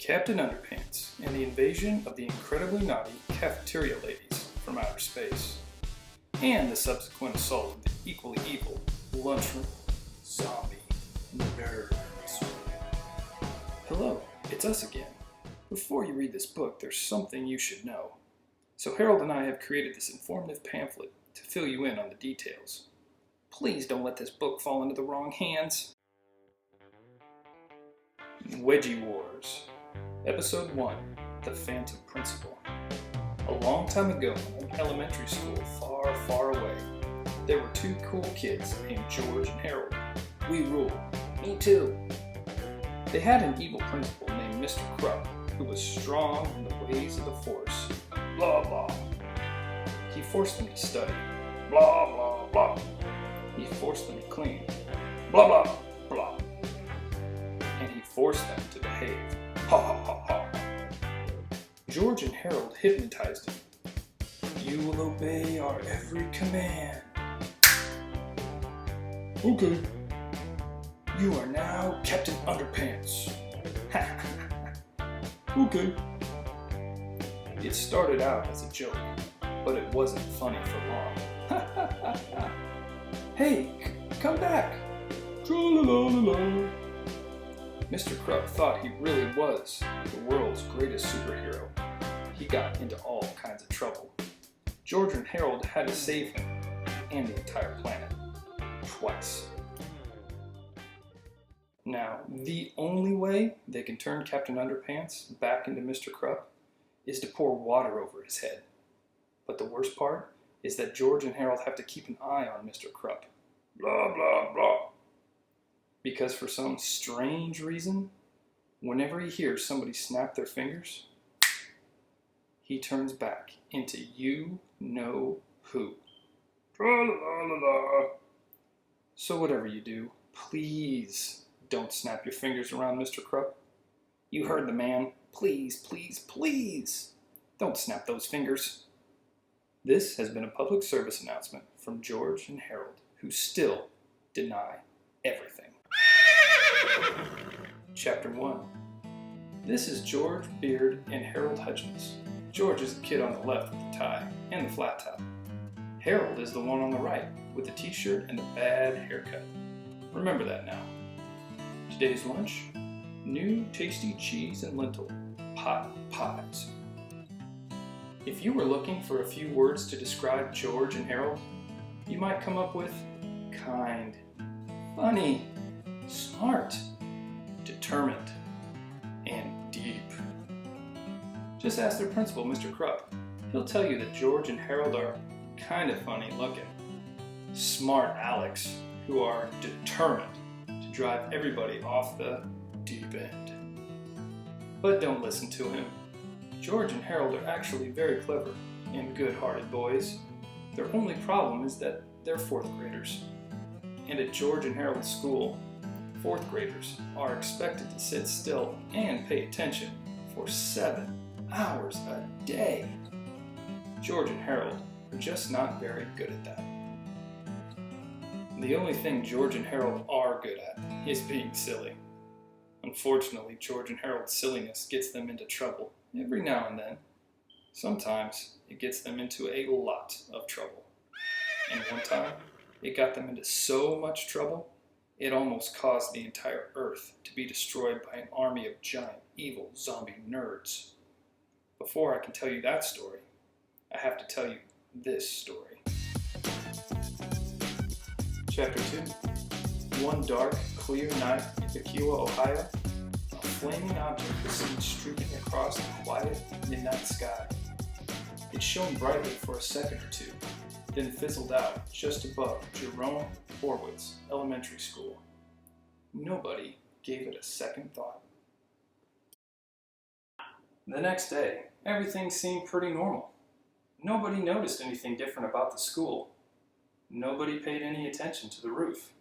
Captain Underpants and the invasion of the incredibly naughty Cafeteria ladies from outer space, and the subsequent assault of the equally evil lunchroom zombie nerds. Hello, it's us again. Before you read this book, there's something you should know. So Harold and I have created this informative pamphlet to fill you in on the details. Please don't let this book fall into the wrong hands. Wedgie Wars, Episode 1, The Phantom Principal. A long time ago in an elementary school far, far away, there were two cool kids named George and Harold. We rule. Me too. They had an evil principal named Mr. Krupp, who was strong in the ways of the Force. Blah, blah. He forced them to study. Blah, blah, blah. He forced them to clean. Blah, blah, blah. And he forced them to behave. Ha, ha, ha, ha. George and Harold hypnotized him. You will obey our every command. Okay. You are now Captain Underpants. Okay. It started out as a joke, but it wasn't funny for long. Hey, come back. Tra-la-la-la-la. Mr. Krupp thought he really was the world's greatest superhero. He got into all kinds of trouble. George and Harold had to save him and the entire planet. Twice. Now, the only way they can turn Captain Underpants back into Mr. Krupp is to pour water over his head. But the worst part is that George and Harold have to keep an eye on Mr. Krupp. Blah, blah, blah. Because for some strange reason, whenever he hears somebody snap their fingers, he turns back into you-know-who. Tra-la-la-la-la. So whatever you do, please don't snap your fingers around Mr. Krupp. You heard the man. Please, please, please don't snap those fingers. This has been a public service announcement from George and Harold, who still deny everything. Chapter 1. This is George Beard and Harold Hutchins. George is the kid on the left with the tie and the flat top. Harold is the one on the right with the t-shirt and the bad haircut. Remember that now. Today's lunch, new tasty cheese and lentil pot pies. If you were looking for a few words to describe George and Harold, you might come up with kind, funny, smart, determined, and deep. Just ask their principal, Mr. Krupp. He'll tell you that George and Harold are kind of funny looking. Smart Alex, who are determined to drive everybody off the deep end. But don't listen to him. George and Harold are actually very clever and good-hearted boys. Their only problem is that they're fourth graders. And at George and Harold's school, fourth graders are expected to sit still and pay attention for 7 hours a day. George and Harold are just not very good at that. The only thing George and Harold are good at is being silly. Unfortunately, George and Harold's silliness gets them into trouble every now and then. Sometimes it gets them into a lot of trouble. And one time, it got them into so much trouble, it almost caused the entire Earth to be destroyed by an army of giant, evil zombie nerds. Before I can tell you that story, I have to tell you this story. Chapter 2. One dark, clear night in Keokua, Ohio, a flaming object was seen streaking across the quiet midnight sky. It shone brightly for a second or two, then fizzled out just above Jerome Horwitz Elementary School. Nobody gave it a second thought. The next day, everything seemed pretty normal. Nobody noticed anything different about the school. Nobody paid any attention to the roof.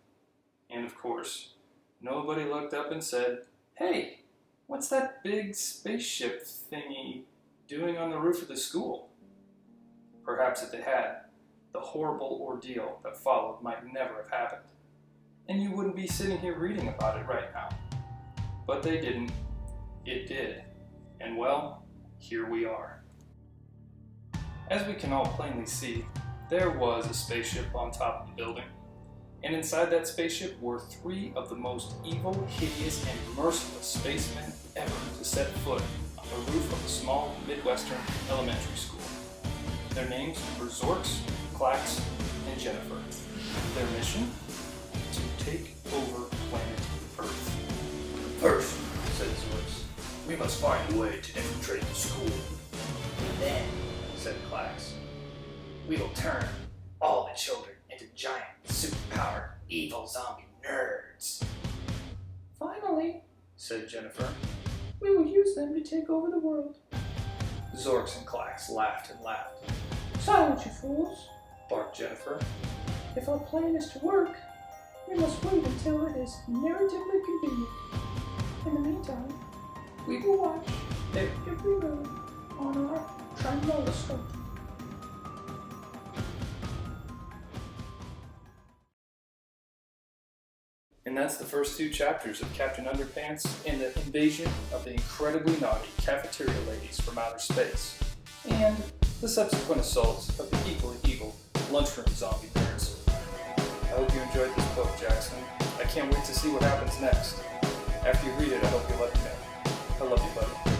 And of course, nobody looked up and said, "Hey, what's that big spaceship thingy doing on the roof of the school?" Perhaps if they had, the horrible ordeal that followed might never have happened, and you wouldn't be sitting here reading about it right now. But they didn't. It did. And well, here we are. As we can all plainly see, there was a spaceship on top of the building. And inside that spaceship were 3 of the most evil, hideous, and merciless spacemen ever to set foot on the roof of a small Midwestern elementary school. Their names were Zorks, Clax, and Jennifer. Their mission? To take over planet Earth. First, said Zorks, we must find a way to infiltrate the school. And then, said Clax, we will turn all the children into giant, superpowered, evil zombie nerds. Finally, Said Jennifer. we will use them to take over the world. Zorks and Clax laughed and laughed. Silence, you fools. Barked Jennifer. If our plan is to work, we must wait until it is narratively convenient. In the meantime, we will watch every road on our trinoloscope. And that's the first 2 chapters of Captain Underpants and the invasion of the incredibly naughty cafeteria ladies from outer space, and the subsequent assaults of the equally evil lunchroom zombie nerds. I hope you enjoyed this book, Jackson. I can't wait to see what happens next. After you read it, I hope you'll let me know. I love you, buddy.